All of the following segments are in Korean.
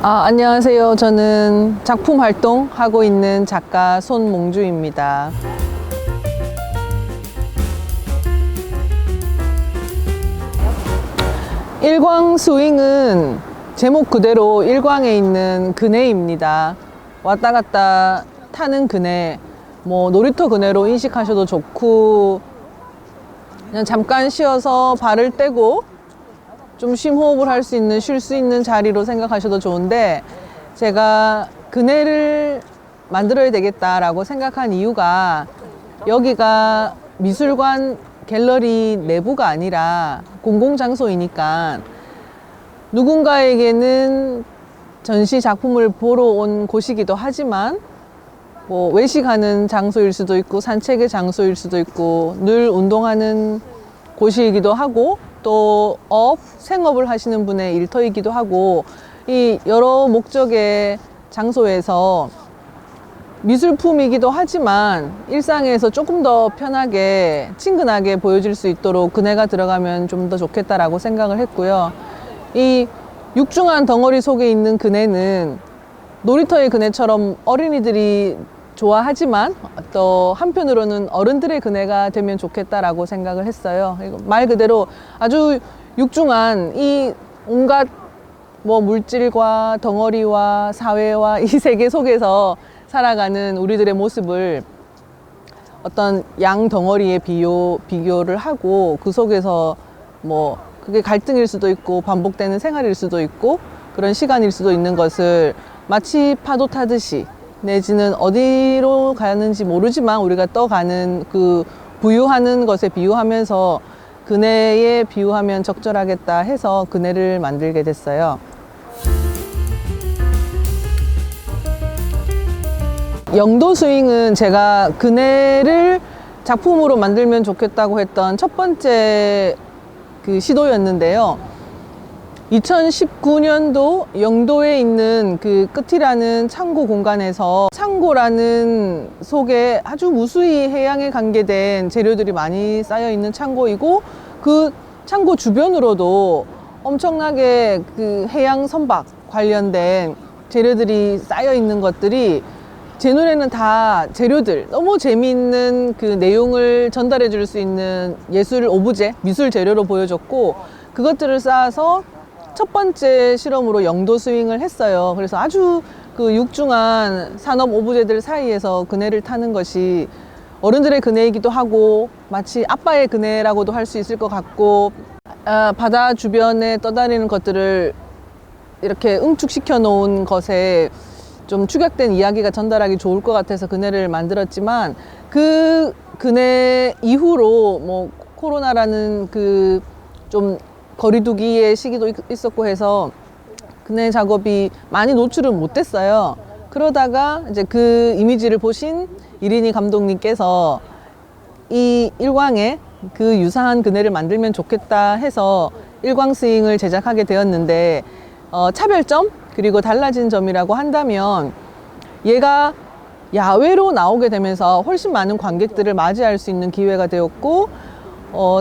안녕하세요. 저는 작품 활동하고 있는 작가 손몽주입니다. 일광 스윙은 제목 그대로 일광에 있는 그네입니다. 왔다 갔다 타는 그네, 놀이터 그네로 인식하셔도 좋고, 그냥 잠깐 쉬어서 발을 떼고 좀 심호흡을 할 수 있는, 쉴 수 있는 자리로 생각하셔도 좋은데, 제가 그네를 만들어야 되겠다라고 생각한 이유가, 여기가 미술관 갤러리 내부가 아니라 공공장소이니까 누군가에게는 전시 작품을 보러 온 곳이기도 하지만 외식하는 장소일 수도 있고 산책의 장소일 수도 있고 늘 운동하는 곳이기도 하고 또 생업을 하시는 분의 일터이기도 하고, 이 여러 목적의 장소에서 미술품이기도 하지만 일상에서 조금 더 편하게 친근하게 보여질 수 있도록 그네가 들어가면 좀 더 좋겠다라고 생각을 했고요. 이 육중한 덩어리 속에 있는 그네는 놀이터의 그네처럼 어린이들이 좋아하지만 또 한편으로는 어른들의 그네가 되면 좋겠다라고 생각을 했어요. 말 그대로 아주 육중한 이 온갖 물질과 덩어리와 사회와 이 세계 속에서 살아가는 우리들의 모습을 어떤 양 덩어리에 비교를 하고, 그 속에서 그게 갈등일 수도 있고 반복되는 생활일 수도 있고 그런 시간일 수도 있는 것을 마치 파도 타듯이, 내지는 어디로 가는지 모르지만 우리가 떠가는 그 부유하는 것에 비유하면서 그네에 비유하면 적절하겠다 해서 그네를 만들게 됐어요. 영도 스윙은 제가 그네를 작품으로 만들면 좋겠다고 했던 첫 번째 시도였는데요. 2019년도 영도에 있는 그 끝이라는 창고 공간에서, 창고라는 속에 아주 무수히 해양에 관계된 재료들이 많이 쌓여 있는 창고이고, 그 창고 주변으로도 엄청나게 그 해양 선박 관련된 재료들이 쌓여 있는 것들이, 제 눈에는 다 재료들, 너무 재미있는 그 내용을 전달해 줄 수 있는 예술 오브제, 미술 재료로 보여졌고, 그것들을 쌓아서 첫 번째 실험으로 영도 스윙을 했어요. 그래서 아주 그 육중한 산업 오브제들 사이에서 그네를 타는 것이 어른들의 그네이기도 하고 마치 아빠의 그네라고도 할 수 있을 것 같고, 바다 주변에 떠다니는 것들을 이렇게 응축시켜 놓은 것에 좀 축약된 이야기가 전달하기 좋을 것 같아서 그네를 만들었지만, 그 그네 이후로 코로나라는 그 좀 거리두기의 시기도 있었고 해서 그네 작업이 많이 노출은 못됐어요. 그러다가 이제 그 이미지를 보신 이린희 감독님께서 이 일광에 그 유사한 그네를 만들면 좋겠다 해서 일광 스윙을 제작하게 되었는데, 차별점 그리고 달라진 점이라고 한다면, 얘가 야외로 나오게 되면서 훨씬 많은 관객들을 맞이할 수 있는 기회가 되었고,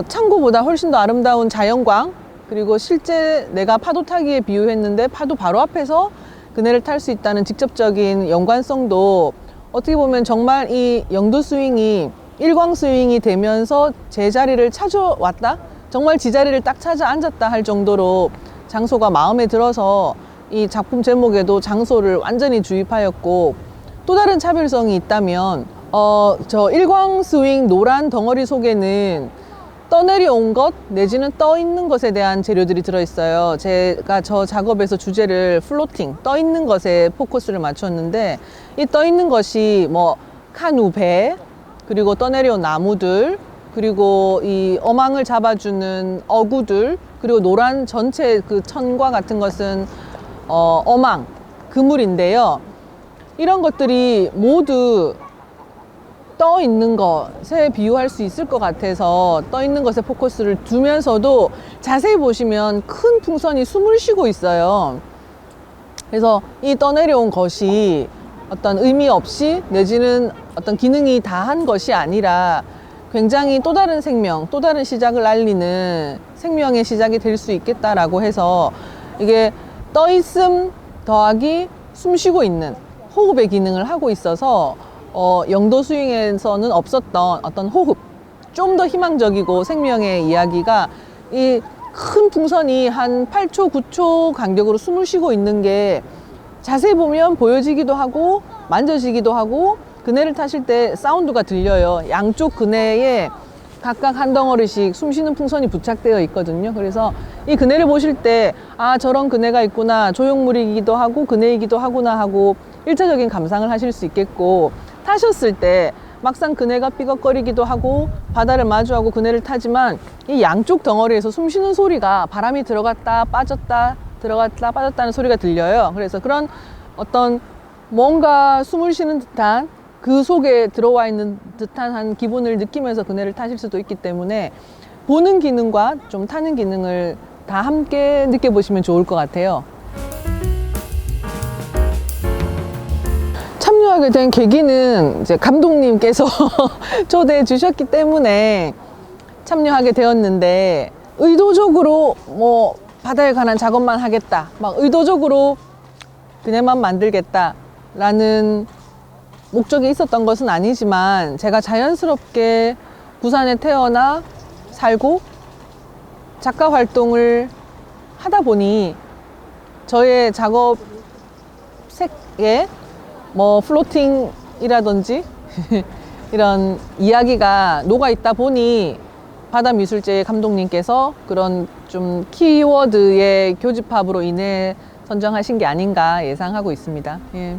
창고보다 훨씬 더 아름다운 자연광, 그리고 실제 내가 파도 타기에 비유했는데 파도 바로 앞에서 그네를 탈 수 있다는 직접적인 연관성도, 어떻게 보면 정말 이 영도 스윙이 일광 스윙이 되면서 제 자리를 찾아왔다, 정말 지 자리를 딱 찾아 앉았다 할 정도로 장소가 마음에 들어서 이 작품 제목에도 장소를 완전히 주입하였고, 또 다른 차별성이 있다면 저 일광 스윙 노란 덩어리 속에는 떠내려온 것 내지는 떠 있는 것에 대한 재료들이 들어있어요. 제가 저 작업에서 주제를 플로팅, 떠 있는 것에 포커스를 맞췄는데, 이 떠 있는 것이 카누, 배, 그리고 떠내려온 나무들, 그리고 이 어망을 잡아주는 어구들, 그리고 노란 전체 그 천과 같은 것은 어망, 그물인데요. 이런 것들이 모두 떠 있는 것에 비유할 수 있을 것 같아서 떠 있는 것에 포커스를 두면서도 자세히 보시면 큰 풍선이 숨을 쉬고 있어요. 그래서 이 떠내려온 것이 어떤 의미 없이 내지는 어떤 기능이 다한 것이 아니라 굉장히 또 다른 생명, 또 다른 시작을 알리는 생명의 시작이 될 수 있겠다라고 해서, 이게 떠있음 더하기 숨 쉬고 있는 호흡의 기능을 하고 있어서 영도 스윙에서는 없었던 어떤 호흡, 좀 더 희망적이고 생명의 이야기가 이 큰 풍선이 한 8초, 9초 간격으로 숨을 쉬고 있는 게 자세히 보면 보여지기도 하고 만져지기도 하고 그네를 타실 때 사운드가 들려요. 양쪽 그네에 각각 한 덩어리씩 숨 쉬는 풍선이 부착되어 있거든요. 그래서 이 그네를 보실 때 아, 저런 그네가 있구나, 조형물이기도 하고 그네이기도 하구나 하고 일차적인 감상을 하실 수 있겠고, 타셨을 때 막상 그네가 삐걱거리기도 하고 바다를 마주하고 그네를 타지만 이 양쪽 덩어리에서 숨 쉬는 소리가 바람이 들어갔다 빠졌다 들어갔다 빠졌다는 소리가 들려요. 그래서 그런 어떤 뭔가 숨을 쉬는 듯한 그 속에 들어와 있는 듯한 한 기분을 느끼면서 그네를 타실 수도 있기 때문에 보는 기능과 좀 타는 기능을 다 함께 느껴보시면 좋을 것 같아요. 참여하게 된 계기는 이제 감독님께서 초대해 주셨기 때문에 참여하게 되었는데, 의도적으로 뭐 바다에 관한 작업만 하겠다, 막 의도적으로 그네만 만들겠다 라는 목적이 있었던 것은 아니지만, 제가 자연스럽게 부산에 태어나 살고 작가 활동을 하다 보니 저의 작업 색에 뭐 플로팅이라든지 이런 이야기가 녹아 있다 보니 바다미술제 감독님께서 그런 좀 키워드의 교집합으로 인해 선정하신 게 아닌가 예상하고 있습니다. 예.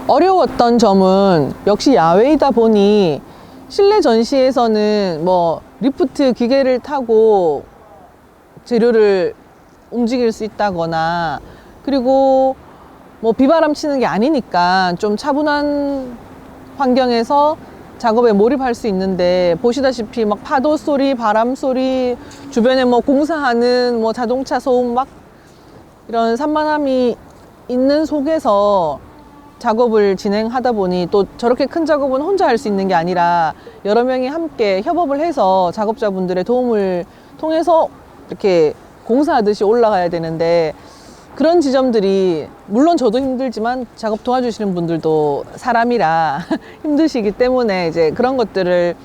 어려웠던 점은 역시 야외이다 보니 실내 전시에서는 뭐 리프트 기계를 타고 재료를 움직일 수 있다거나, 그리고 뭐 비바람 치는 게 아니니까 좀 차분한 환경에서 작업에 몰입할 수 있는데, 보시다시피 막 파도 소리, 바람 소리, 주변에 뭐 공사하는 뭐 자동차 소음 막 이런 산만함이 있는 속에서 작업을 진행하다 보니, 또 저렇게 큰 작업은 혼자 할 수 있는 게 아니라 여러 명이 함께 협업을 해서 작업자분들의 도움을 통해서 이렇게 공사하듯이 올라가야 되는데, 그런 지점들이 물론 저도 힘들지만 작업 도와주시는 분들도 사람이라 힘드시기 때문에 이제 그런 것들을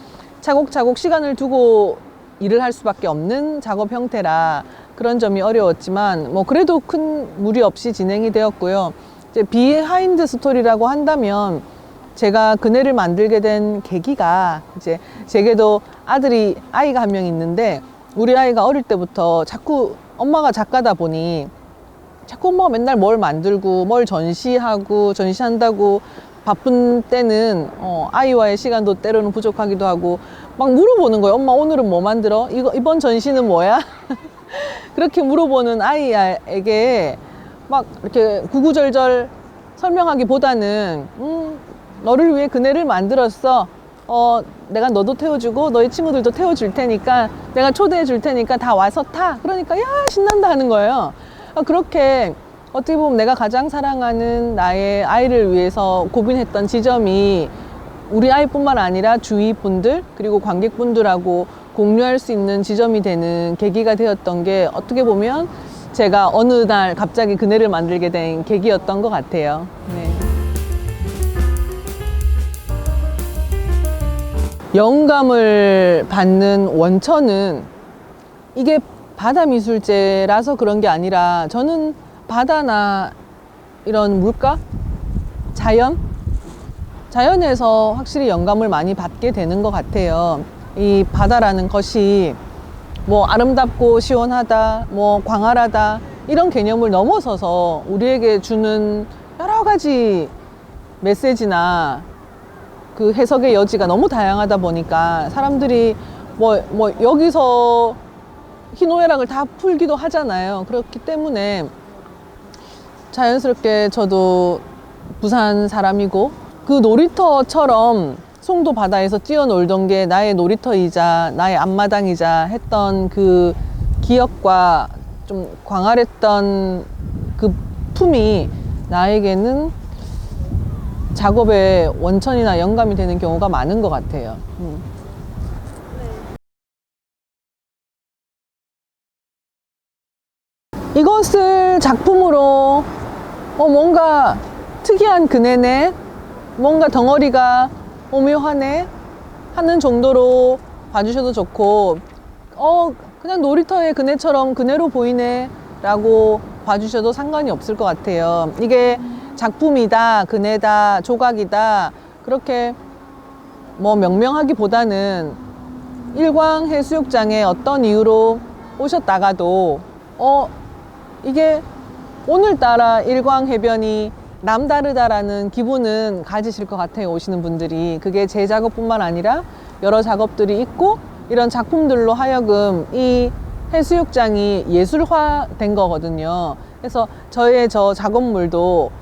차곡차곡 시간을 두고 일을 할 수밖에 없는 작업 형태라 그런 점이 어려웠지만, 뭐 그래도 큰 무리 없이 진행이 되었고요. 이제 비하인드 스토리라고 한다면, 제가 그네를 만들게 된 계기가, 이제 제게도 아이가 한 명 있는데, 우리 아이가 어릴 때부터 자꾸 엄마가 작가다 보니 자꾸 엄마가 맨날 뭘 만들고 뭘 전시한다고 바쁜 때는 아이와의 시간도 때로는 부족하기도 하고 막 물어보는 거예요. 엄마, 오늘은 뭐 만들어? 이번 전시는 뭐야? 그렇게 물어보는 아이에게 막 이렇게 구구절절 설명하기보다는 너를 위해 그네를 만들었어. 내가 너도 태워주고 너희 친구들도 태워줄 테니까, 내가 초대해 줄 테니까 다 와서 타. 그러니까 야, 신난다 하는 거예요. 그렇게 어떻게 보면 내가 가장 사랑하는 나의 아이를 위해서 고민했던 지점이 우리 아이뿐만 아니라 주위 분들 그리고 관객분들하고 공유할 수 있는 지점이 되는 계기가 되었던 게, 어떻게 보면 제가 어느 날 갑자기 그네를 만들게 된 계기였던 것 같아요. 네. 영감을 받는 원천은, 이게 바다미술제라서 그런 게 아니라, 저는 바다나 이런 물가, 자연에서 확실히 영감을 많이 받게 되는 것 같아요. 이 바다라는 것이 뭐 아름답고 시원하다, 뭐 광활하다 이런 개념을 넘어서서 우리에게 주는 여러 가지 메시지나 그 해석의 여지가 너무 다양하다 보니까, 사람들이 뭐 여기서 희노애락을 다 풀기도 하잖아요. 그렇기 때문에 자연스럽게 저도 부산 사람이고, 그 놀이터처럼 송도 바다에서 뛰어놀던 게 나의 놀이터이자 나의 앞마당이자 했던 그 기억과 좀 광활했던 그 품이 나에게는 작업의 원천이나 영감이 되는 경우가 많은 것 같아요. 이것을 작품으로 뭔가 특이한 그네네, 뭔가 덩어리가 오묘하네 하는 정도로 봐주셔도 좋고, 그냥 놀이터의 그네처럼 그네로 보이네 라고 봐주셔도 상관이 없을 것 같아요. 이게 작품이다, 그네다, 조각이다 그렇게 뭐 명명하기보다는 일광해수욕장에 어떤 이유로 오셨다가도 이게 오늘따라 일광해변이 남다르다라는 기분은 가지실 것 같아요. 오시는 분들이. 그게 제 작업뿐만 아니라 여러 작업들이 있고 이런 작품들로 하여금 이 해수욕장이 예술화된 거거든요. 그래서 저의 저 작업물도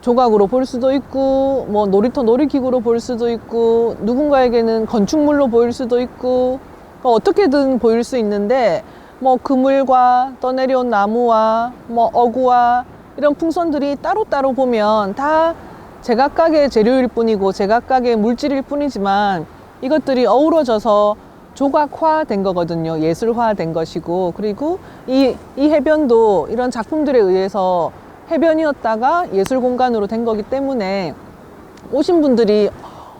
조각으로 볼 수도 있고 뭐 놀이터 놀이기구로 볼 수도 있고 누군가에게는 건축물로 보일 수도 있고 어떻게든 보일 수 있는데 뭐 그물과 떠내려온 나무와 뭐 어구와 이런 풍선들이 따로따로 보면 다 제각각의 재료일 뿐이고 제각각의 물질일 뿐이지만 이것들이 어우러져서 조각화된 거거든요. 예술화된 것이고, 그리고 이 해변도 이런 작품들에 의해서 해변이었다가 예술 공간으로 된 거기 때문에 오신 분들이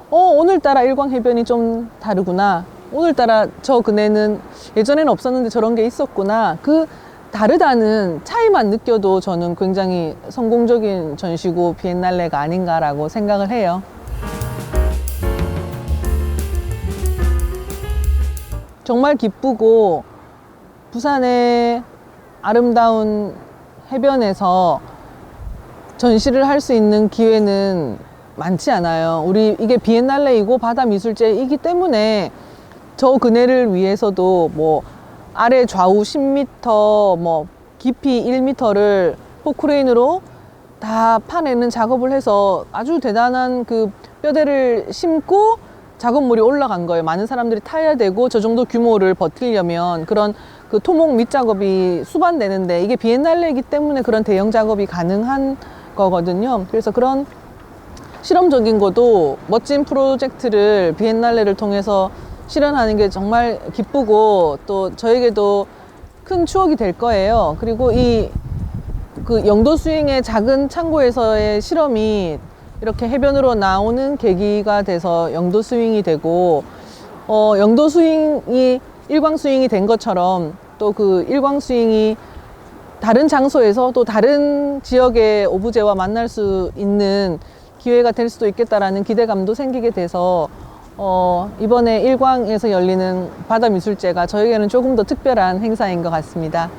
오늘따라 일광해변이 좀 다르구나, 오늘따라 저 그네는 예전에는 없었는데 저런 게 있었구나, 그 다르다는 차이만 느껴도 저는 굉장히 성공적인 전시고 비엔날레가 아닌가라고 생각을 해요. 정말 기쁘고 부산의 아름다운 해변에서 전시를 할 수 있는 기회는 많지 않아요. 이게 비엔날레이고 바다미술제이기 때문에 저 그네를 위해서도 뭐 아래 좌우 10m, 뭐 깊이 1m를 포크레인으로 다 파내는 작업을 해서 아주 대단한 그 뼈대를 심고 작업물이 올라간 거예요. 많은 사람들이 타야 되고 저 정도 규모를 버티려면 그런 그 토목 밑작업이 수반되는데 이게 비엔날레이기 때문에 그런 대형 작업이 가능한 거거든요. 그래서 그런 실험적인 것도 멋진 프로젝트를 비엔날레를 통해서 실현하는 게 정말 기쁘고 또 저에게도 큰 추억이 될 거예요. 그리고 그 영도 스윙의 작은 창고에서의 실험이 이렇게 해변으로 나오는 계기가 돼서 영도 스윙이 되고, 영도 스윙이 일광 스윙이 된 것처럼 또 그 일광 스윙이 다른 장소에서 또 다른 지역의 오브제와 만날 수 있는 기회가 될 수도 있겠다라는 기대감도 생기게 돼서 이번에 일광에서 열리는 바다미술제가 저에게는 조금 더 특별한 행사인 것 같습니다.